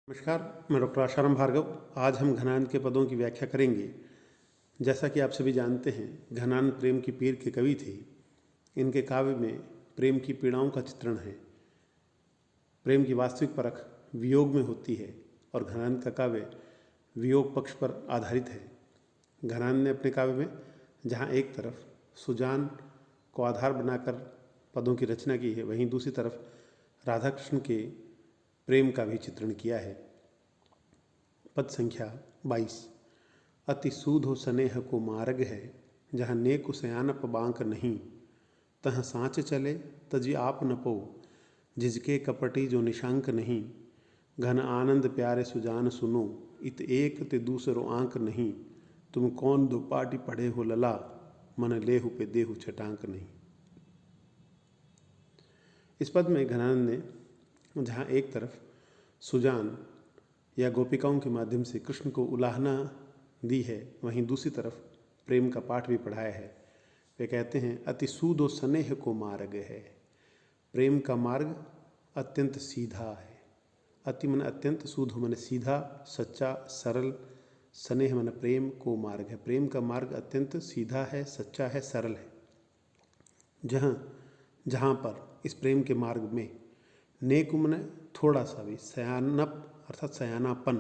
नमस्कार, मैं डॉक्टर आशाराम भार्गव। आज हम घनानंद के पदों की व्याख्या करेंगे। जैसा कि आप सभी जानते हैं, घनानंद प्रेम की पीर के कवि थे। इनके काव्य में प्रेम की पीड़ाओं का चित्रण है। प्रेम की वास्तविक परख वियोग में होती है और घनानंद का काव्य वियोग पक्ष पर आधारित है। घनानंद ने अपने काव्य में जहाँ एक तरफ सुजान को आधार बनाकर पदों की रचना की है, वहीं दूसरी तरफ राधा कृष्ण के प्रेम का भी चित्रण किया है। पद संख्या 22। अति सूधो स्नेह को मार्ग है, जहाँ नेक सयानप बांक नहीं। तह साँच चले तजी आप न पो, जिसके कपटी जो निशांक नहीं। घन आनंद प्यारे सुजान सुनो, इत एक ते दूसरो आंक नहीं। तुम कौन दो पाटी पढ़े हो लला, मन लेहु पे देहु छटांक नहीं। इस पद में घनानंद ने जहाँ एक तरफ सुजान या गोपिकाओं के माध्यम से कृष्ण को उलाहना दी है, वहीं दूसरी तरफ प्रेम का पाठ भी पढ़ाया है। वे कहते हैं, अति सूदो स्नेह को मार्ग है। प्रेम का मार्ग अत्यंत सीधा है। अति मन अत्यंत, सूधो मन सीधा, सच्चा, सरल, स्नेह मन प्रेम को मार्ग है। प्रेम का मार्ग अत्यंत सीधा है, सच्चा है, सरल है। जहाँ पर इस प्रेम के मार्ग में नेक मन थोड़ा सा भी, सयानप अर्थात सयानापन,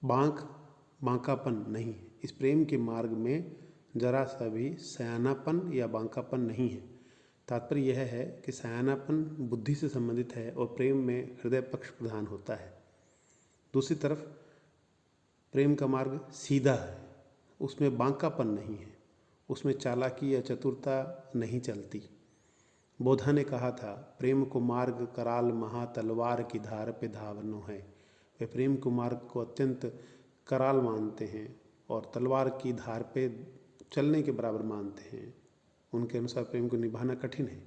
बांकापन नहीं है। इस प्रेम के मार्ग में जरा सा भी सयानापन या बांकापन नहीं है। तात्पर्य यह है कि सयानापन बुद्धि से संबंधित है और प्रेम में हृदय पक्ष प्रधान होता है। दूसरी तरफ प्रेम का मार्ग सीधा है, उसमें बांकापन नहीं है, उसमें चालाकी या चतुरता नहीं चलती। बोधा ने कहा था, प्रेम को मार्ग कराल महा तलवार की धार पे धावनो है। वे प्रेम को मार्ग को अत्यंत कराल मानते हैं और तलवार की धार पे चलने के बराबर मानते हैं। उनके अनुसार प्रेम को निभाना कठिन है।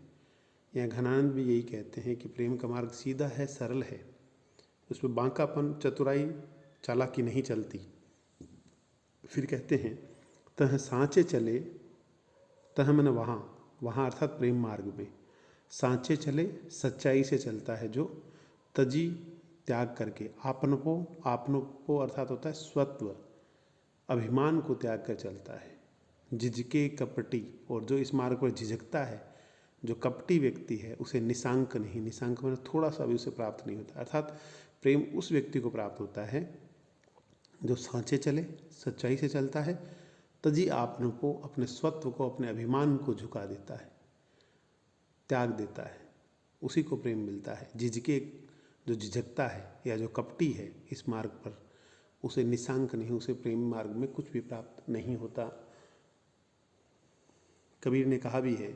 यहाँ घनानंद भी यही कहते हैं कि प्रेम का मार्ग सीधा है, सरल है, उसमें बांकापन, चतुराई, चालाकी नहीं चलती। फिर कहते हैं, तह सांचे चले, तह मन वहाँ अर्थात प्रेम मार्ग में, सांचे चले सच्चाई से चलता है जो, तजी त्याग करके, आपनपो अर्थात होता है स्वत्व, अभिमान को त्याग कर चलता है। झिझके कपटी, और जो इस मार्ग पर झिझकता है, जो कपटी व्यक्ति है, उसे निशांक नहीं, निशांक में थोड़ा सा भी उसे प्राप्त नहीं होता। अर्थात प्रेम उस व्यक्ति को प्राप्त होता है जो सांचे चले, सच्चाई से चलता है, तजी आपनपो, अपने स्वत्व को, अपने अभिमान को झुका देता है, त्याग देता है, उसी को प्रेम मिलता है। झिझके, जो झिझकता है या जो कपटी है इस मार्ग पर, उसे निशांक नहीं, उसे प्रेम मार्ग में कुछ भी प्राप्त नहीं होता। कबीर ने कहा भी है,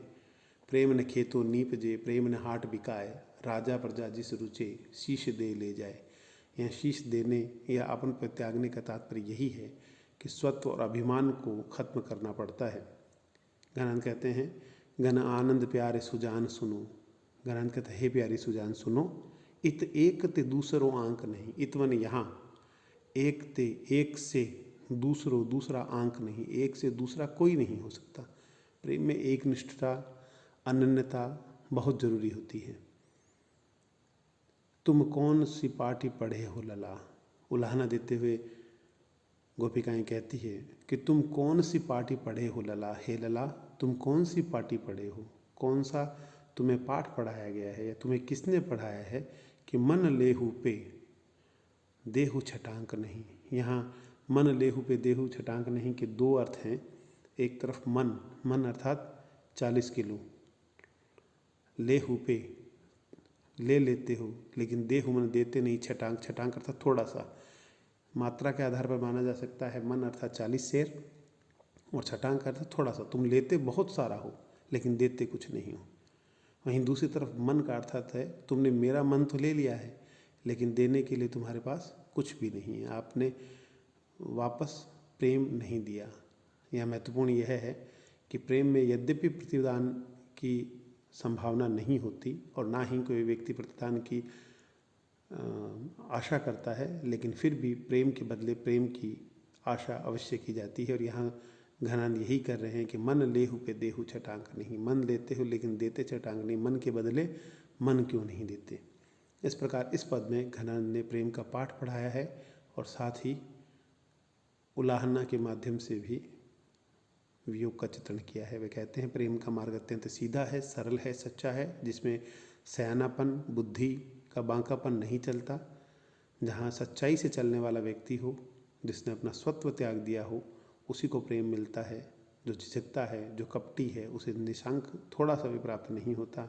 प्रेम न खेतो नीपजे, प्रेम न हाट बिकाए, राजा प्रजा जिस रुचे, शीश दे ले जाए। यहाँ शीश देने या अपन पर त्यागने का तात्पर्य यही है कि स्वत्व और अभिमान को खत्म करना पड़ता है। घनानंद कहते हैं, घन आनंद प्यारे सुजान सुनो। घनानंद कहते हैं, हे प्यारी सुजान सुनो, इत एक ते दूसरो आंक नहीं। इतवन यहाँ एक ते, एक से, दूसरो दूसरा आंक नहीं, एक से दूसरा कोई नहीं हो सकता। प्रेम में एक निष्ठता, अनन्यता बहुत जरूरी होती है। तुम कौन सी पाटी पढ़े हो लला, उलाहना देते हुए गोपिकाएं कहती है कि तुम कौन सी पाटी पढ़े हो लला, हे लला तुम कौन सी पाटी पढ़े हो, कौन सा तुम्हें पाठ पढ़ाया गया है या तुम्हें किसने पढ़ाया है कि मन लेहु पे देहु छटांक नहीं। यहाँ मन लेहु पे देहु छटांक नहीं के दो अर्थ हैं। एक तरफ मन, मन अर्थात 40 किलो, लेहु पे ले लेते हो, लेकिन देहु मन देते नहीं, छटांक, छटांक अर्थात थोड़ा सा, मात्रा के आधार पर माना जा सकता है। मन अर्थात 40 शेर और छटांक अर्थात थोड़ा सा। तुम लेते बहुत सारा हो लेकिन देते कुछ नहीं हो। वहीं दूसरी तरफ मन का अर्थात है, तुमने मेरा मन तो ले लिया है लेकिन देने के लिए तुम्हारे पास कुछ भी नहीं है, आपने वापस प्रेम नहीं दिया। यह महत्वपूर्ण यह है कि प्रेम में यद्यपि प्रतिदान की संभावना नहीं होती और ना ही कोई व्यक्ति प्रतिदान की आशा करता है, लेकिन फिर भी प्रेम के बदले प्रेम की आशा अवश्य की जाती है। और यहाँ घनानंद यही कर रहे हैं कि मन लेहु पे देहु छटांक नहीं। मन लेते हो लेकिन देते छटांक नहीं। मन के बदले मन क्यों नहीं देते। इस प्रकार इस पद में घनानंद ने प्रेम का पाठ पढ़ाया है और साथ ही उलाहना के माध्यम से भी वियोग का चित्रण किया है। वे कहते हैं प्रेम का मार्ग अत्यंत सीधा है, सरल है, सच्चा है, जिसमें सयानापन, बुद्धि का बांकापन नहीं चलता। जहाँ सच्चाई से चलने वाला व्यक्ति हो, जिसने अपना स्वत्व त्याग दिया हो, उसी को प्रेम मिलता है। जो झिझकता है, जो कपटी है, उसे निशांक थोड़ा सा भी प्राप्त नहीं होता।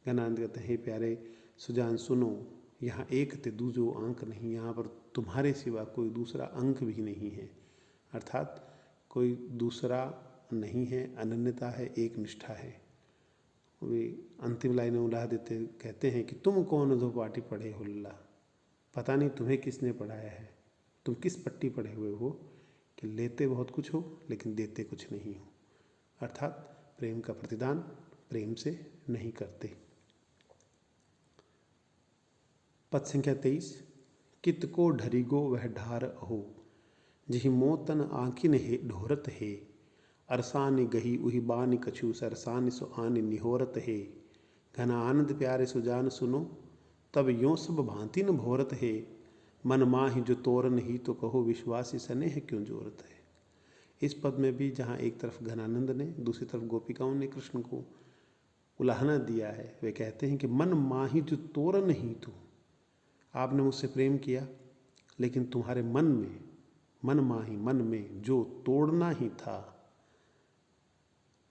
घनानंद कहते हैं प्यारे सुजान सुनो, यहाँ एक ते दूजो अंक नहीं, यहाँ पर तुम्हारे सिवा कोई दूसरा अंक भी नहीं है। अर्थात कोई दूसरा नहीं है, अनन्यता है, एक निष्ठा है। वे अंतिम लाइनें उलाह देते कहते हैं कि तुम कौन दो पाटी पढ़े हो लल्ला, पता नहीं तुम्हें किसने पढ़ाया है, तुम किस पट्टी पढ़े हुए हो कि लेते बहुत कुछ हो लेकिन देते कुछ नहीं हो। अर्थात प्रेम का प्रतिदान प्रेम से नहीं करते। पद संख्या 23, कित को ढरिगो वह ढार अहो, जिहि मोतन आँखिन हे ढोरत हे, अरसानि गही उहि बानि कछु, सरसानि सो आनि निहोरत हे। घना आनंद प्यारे सुजान सुनो, तब यों सब भांति न भोरत हे, मन माहि जो तोरन ही तो कहो, विश्वासी स्नेह क्यों जोरत है। इस पद में भी जहाँ एक तरफ घनानंद ने, दूसरी तरफ गोपिकाओं ने कृष्ण को उलाहना दिया है। वे कहते हैं कि मन माहि जो तोरन ही तो, आपने मुझसे प्रेम किया लेकिन तुम्हारे मन में, मन माही, मन में जो तोड़ना ही था,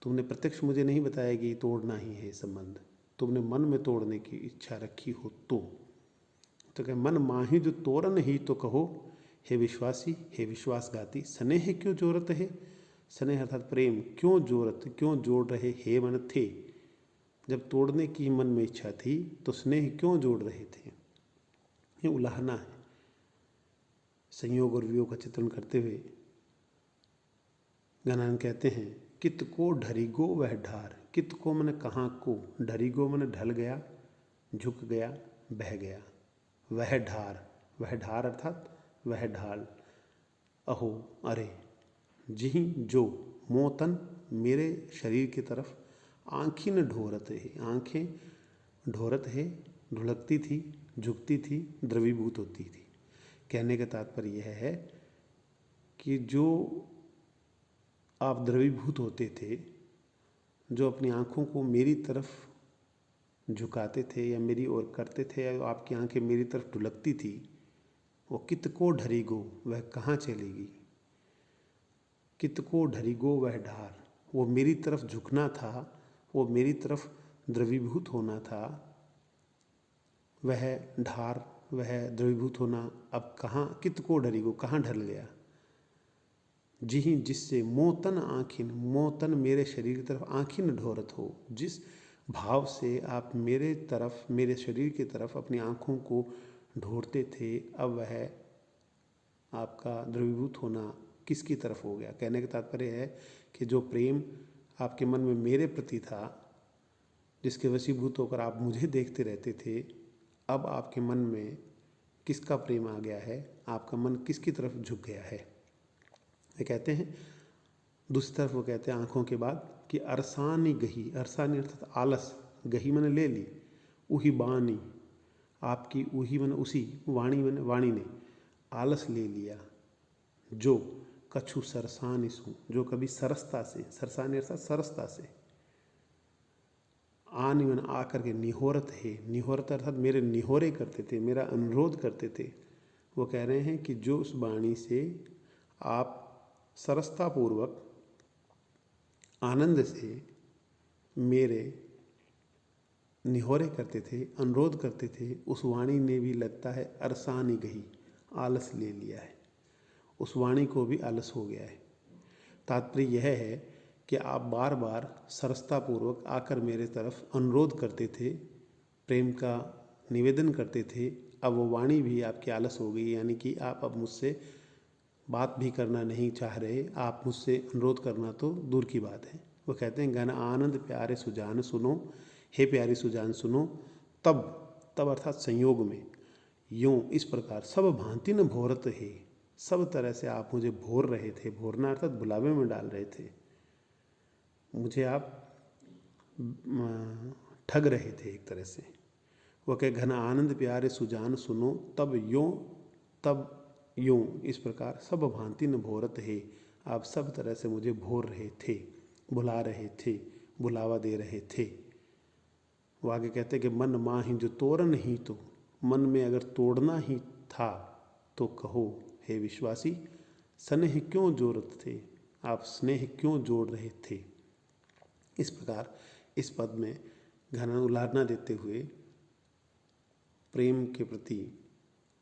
तुमने प्रत्यक्ष मुझे नहीं बताया कि तोड़ना ही है संबंध, तुमने मन में तोड़ने की इच्छा रखी हो तो कहे मन माही जो तोरन ही तो कहो, हे विश्वासी, हे विश्वासघाती, स्नेह क्यों जोरत है। स्नेह अर्थात प्रेम, क्यों जोरत, क्यों जोड़ रहे, हे मन थे, जब तोड़ने की मन में इच्छा थी तो स्नेह क्यों जोड़ रहे थे। ये उलाहना है। संयोग और वियोग का चित्रण करते हुए घनानंद कहते हैं कित को ढरिगो वह ढार, कित को मन कहाँ को, ढरिगो मन ढल गया, झुक गया, बह गया, वह ढार, वह ढार अर्थात वह ढाल, अहो अरे, जिहि जो, मोतन मेरे शरीर की तरफ, आँखिन ढोरत है, आँखें ढोरत है, ढुलकती थी, झुकती थी, द्रवीभूत होती थी। कहने का तात्पर्य यह है कि जो आप द्रवीभूत होते थे, जो अपनी आँखों को मेरी तरफ झुकाते थे या मेरी ओर करते थे, या आपकी आंखें मेरी तरफ ढुलकती थी, वो कित को ढरिगो, वह कहाँ चलेगी। कित को ढरिगो वह ढार, वो मेरी तरफ झुकना था, वो मेरी तरफ द्रवीभूत होना था, वह ढार, वह द्रवीभूत होना अब कहाँ, कित को ढरिगो, कहाँ ढल गया। जिहि जिससे, मोतन आँखिन, मोतन मेरे शरीर की तरफ, आँखिन ढोरत हो, जिस भाव से आप मेरे तरफ, मेरे शरीर की तरफ अपनी आँखों को ढोरते थे, अब वह आपका द्रवीभूत होना किसकी तरफ हो गया। कहने का तात्पर्य है कि जो प्रेम आपके मन में मेरे प्रति था, जिसके वशीभूत होकर आप मुझे देखते रहते थे, अब आपके मन में किसका प्रेम आ गया है, आपका मन किसकी तरफ झुक गया है। वे कहते हैं दूसरी तरफ, वो कहते हैं आँखों के बाद कि अरसानी गही, अरसानी अर्थात आलस, गही मैंने ले ली, उही बानी, आपकी उही मैंने उसी, वाणी मैंने वाणी ने आलस ले लिया, जो कछु सरसानी सु, जो कभी सरसता से, सरसानी अर्थात सरसता से, आनी मैंने आकर के निहोरत है, निहोरत अर्थात मेरे निहोरे करते थे, मेरा अनुरोध करते थे। वो कह रहे हैं कि जो उस वाणी से आप सरसतापूर्वक आनंद से मेरे निहोरे करते थे, अनुरोध करते थे, उस वाणी ने भी लगता है अरसानी गही, आलस ले लिया है, उस वाणी को भी आलस हो गया है। तात्पर्य यह है कि आप बार बार सरसतापूर्वक आकर मेरे तरफ अनुरोध करते थे, प्रेम का निवेदन करते थे, अब वो वाणी भी आपकी आलस हो गई, यानी कि आप अब मुझसे बात भी करना नहीं चाह रहे, आप मुझसे अनुरोध करना तो दूर की बात है। वो कहते हैं घन आनंद प्यारे सुजान सुनो, हे प्यारी सुजान सुनो, तब अर्थात संयोग में, यूँ इस प्रकार सब भांति न भोरत है, सब तरह से आप मुझे भोर रहे थे, भोरना अर्थात बुलावे में डाल रहे थे, मुझे आप ठग रहे थे एक तरह से। वह कहे घन आनंद प्यारे सुजान सुनो तब यूं इस प्रकार सब भांति न भोरत है। आप सब तरह से मुझे भोर रहे थे, बुला रहे थे, बुलावा दे रहे थे। वो आगे कहते कि मन माहि जो तोड़न ही तो, मन में अगर तोड़ना ही था तो कहो हे विश्वासी, स्नेह क्यों जोड़ते थे, आप स्नेह क्यों जोड़ रहे थे। इस प्रकार इस पद में घना उल्लारना देते हुए प्रेम के प्रति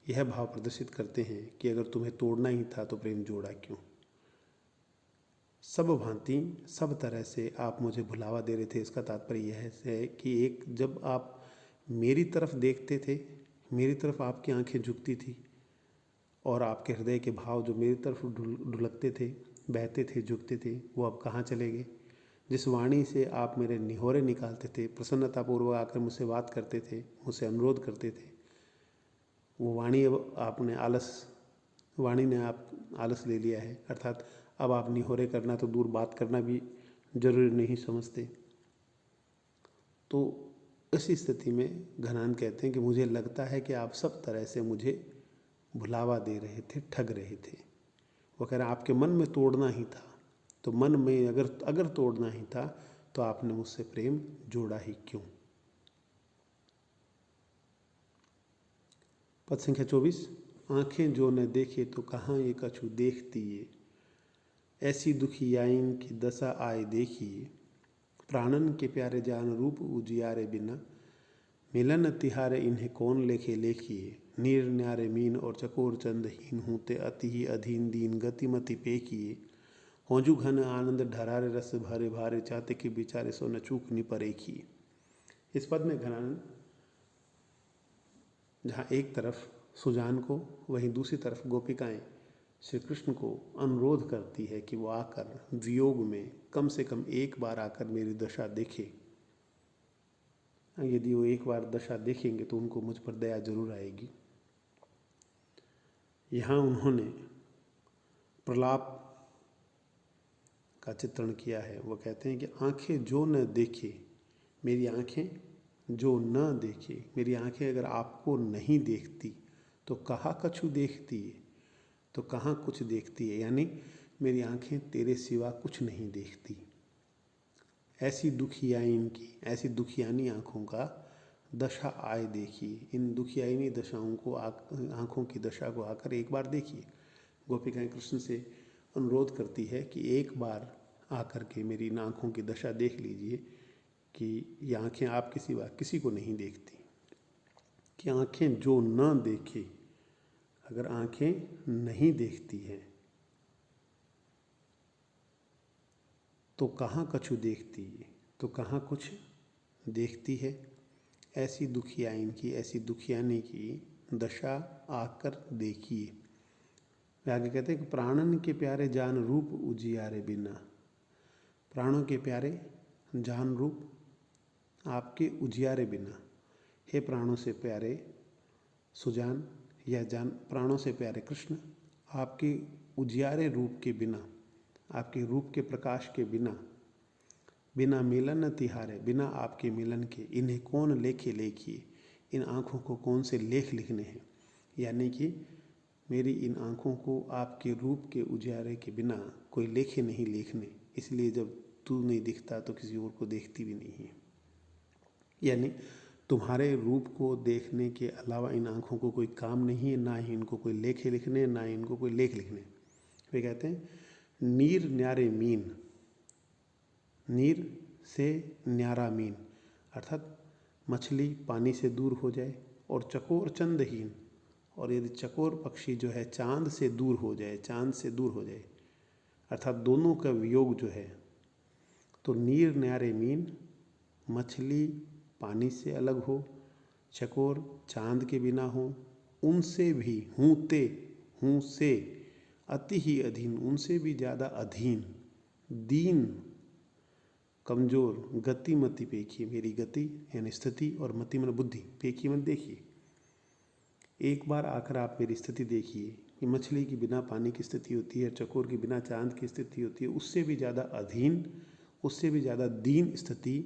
यह भाव प्रदर्शित करते हैं कि अगर तुम्हें तोड़ना ही था तो प्रेम जोड़ा क्यों। सब भांति सब तरह से आप मुझे भुलावा दे रहे थे। इसका तात्पर्य यह है कि एक जब आप मेरी तरफ देखते थे, मेरी तरफ आपकी आंखें झुकती थी और आपके हृदय के भाव जो मेरी तरफ ढुलकते थे, बहते थे, झुकते थे, वो अब कहाँ चले गए। जिस वाणी से आप मेरे निहोरे निकालते थे, प्रसन्नतापूर्वक आकर मुझसे बात करते थे, मुझसे अनुरोध करते थे, वो वाणी अब आपने वाणी ने आप आलस ले लिया है। अर्थात अब आप निहोरे करना तो दूर, बात करना भी जरूरी नहीं समझते। तो इस स्थिति में घनान कहते हैं कि मुझे लगता है कि आप सब तरह से मुझे भुलावा दे रहे थे, ठग रहे थे। वो कह रहे आपके मन में तोड़ना ही था, तो मन में अगर तोड़ना ही था तो आपने मुझसे प्रेम जोड़ा ही क्यों। पद संख्या 24। आंखें जो न देखे तो कहाँ ये कछु देखती है, ऐसी दुखियाइन की दशा आए देखिए। प्राणन के प्यारे जान रूप उजियारे बिना, मिलन तिहारे इन्हें कौन लेखे लेखिए। नीर न्यारे मीन और चकोर चंदहीन हूते अति ही अधीन दीन गतिमति पेकिए। होजू घन आनंद ढरारे रस भरे भारे, चाहते कि बिचारे सो न चूक नि परेखिए। इस पद में घनानंद जहाँ एक तरफ सुजान को, वहीं दूसरी तरफ गोपिकाएं श्री कृष्ण को अनुरोध करती है कि वो आकर वियोग में कम से कम एक बार आकर मेरी दशा देखे। यदि वो एक बार दशा देखेंगे तो उनको मुझ पर दया जरूर आएगी। यहाँ उन्होंने प्रलाप का चित्रण किया है। वो कहते हैं कि आंखें जो न देखे, मेरी आंखें जो न देखे, मेरी आंखें अगर आपको नहीं देखती तो कहाँ कछु देखती है, तो कहाँ कुछ देखती है। यानी मेरी आंखें तेरे सिवा कुछ नहीं देखती। ऐसी दुखियाइन की, ऐसी दुखियानी आँखों का दशा आए देखिए। इन दुखियानी दशाओं को, आँखों की दशा को आकर एक बार देखिए। गोपिकाएं कृष्ण से अनुरोध करती है कि एक बार आकर के मेरी इन आँखों की दशा देख लीजिए कि ये आँखें आपके सिवा किसी को नहीं देखती। कि आँखें जो न देखे, अगर आँखें नहीं देखती हैं तो कहाँ कछु देखती है, तो कहाँ कुछ देखती है। ऐसी दुखियाइन की, ऐसी दुखियानी की दशा आकर देखिए। वे आगे कहते हैं कि प्राणन के प्यारे जान रूप उजियारे बिना, प्राणों के प्यारे जान रूप आपके उजियारे बिना। हे प्राणों से प्यारे सुजान या जान, प्राणों से प्यारे कृष्ण, आपके उजियारे रूप के बिना, आपके रूप के प्रकाश के बिना, बिना मिलन तिहारे, बिना आपके मिलन के इन्हें कौन लेखे लेखिए। इन आँखों को कौन से लेख लिखने हैं। यानी कि मेरी इन आँखों को आपके रूप के उजियारे के बिना कोई लेखे नहीं लिखने, इसलिए जब तू नहीं दिखता तो किसी और को देखती भी नहीं है। यानी तुम्हारे रूप को देखने के अलावा इन आँखों को कोई काम नहीं है, ना ही इनको कोई लेखे लिखने, ना ही इनको कोई लेख लिखने। वे कहते हैं नीर न्यारे मीन, नीर से न्यारा मीन अर्थात मछली पानी से दूर हो जाए, और चकोर चंदहीन, और यदि चकोर पक्षी जो है चांद से दूर हो जाए, चांद से दूर हो जाए, अर्थात दोनों का वियोग जो है। तो नीर न्यारे मीन, मछली पानी से अलग हो, चकोर चांद के बिना हो, उनसे भी हूँ से अति ही अधीन, उनसे भी ज़्यादा अधीन, दीन कमज़ोर, गति मति पेखिए, मेरी गति यानी स्थिति और मति मन बुद्धि, पेखिए मत देखिए। एक बार आकर आप मेरी स्थिति देखिए कि मछली की बिना पानी की स्थिति होती है, चकोर की बिना चांद की स्थिति होती है, उससे भी ज़्यादा अधीन, उससे भी ज़्यादा दीन स्थिति,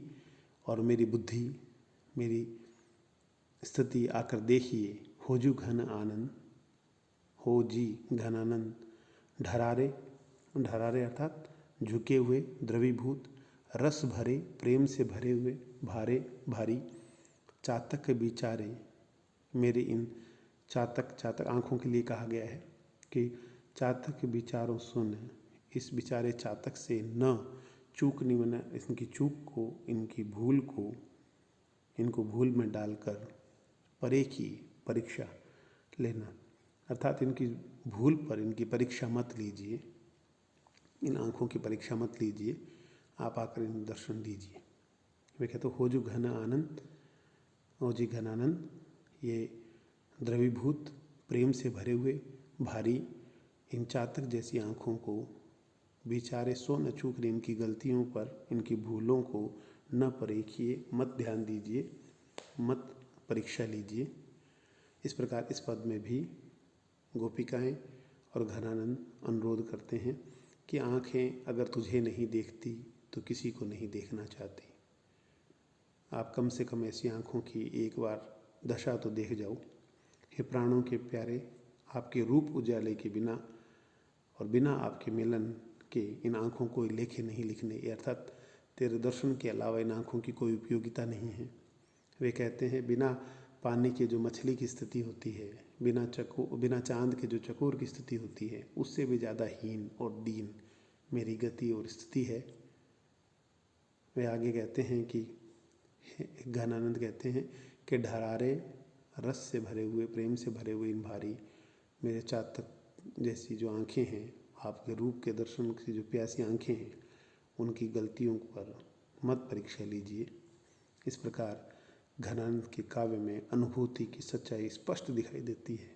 और मेरी बुद्धि, मेरी स्थिति आकर देखिए, होजु घन आनंद, हो जी घनानंद, ढरारे, ढरारे अर्थात झुके हुए, द्रवीभूत, रस भरे, प्रेम से भरे हुए, भारे भारी, चातक विचारे, मेरे इन चातक, चातक आँखों के लिए कहा गया है कि चातक विचारों सुन, इस विचारे चातक से न चूकनी, मना इनकी चूक को, इनकी भूल को, इनको भूल में डालकर परे की परीक्षा लेना, अर्थात इनकी भूल पर इनकी परीक्षा मत लीजिए, इन आँखों की परीक्षा मत लीजिए, आप आकर इन दर्शन दीजिए। वे कहते हो जो घन आनंद, ओ जी घन आनंद, ये द्रवीभूत, प्रेम से भरे हुए, भारी, इन चातक जैसी आँखों को विचारे सो न चूक रही, इनकी गलतियों पर, इनकी भूलों को न परेखिए, मत ध्यान दीजिए, मत परीक्षा लीजिए। इस प्रकार इस पद में भी गोपिकाएं और घनानंद अनुरोध करते हैं कि आँखें अगर तुझे नहीं देखती तो किसी को नहीं देखना चाहती। आप कम से कम ऐसी आँखों की एक बार दशा तो देख जाओ। हे प्राणों के प्यारे, आपके रूप उजाले के बिना और बिना आपके मिलन के इन आँखों को लेखे नहीं लिखने, अर्थात तेरे दर्शन के अलावा इन आँखों की कोई उपयोगिता नहीं है। वे कहते हैं बिना पानी के जो मछली की स्थिति होती है, बिना चांद के जो चकोर की स्थिति होती है, उससे भी ज़्यादा हीन और दीन मेरी गति और स्थिति है। वे आगे कहते हैं कि घनानंद कहते हैं कि ढरारे रस से भरे हुए, प्रेम से भरे हुए इन भारी मेरे चातक जैसी जो आँखें हैं, आपके रूप के दर्शन की जो प्यासी आँखें हैं, उनकी गलतियों पर मत परीक्षा लीजिए। इस प्रकार घनानंद के काव्य में अनुभूति की सच्चाई स्पष्ट दिखाई देती है।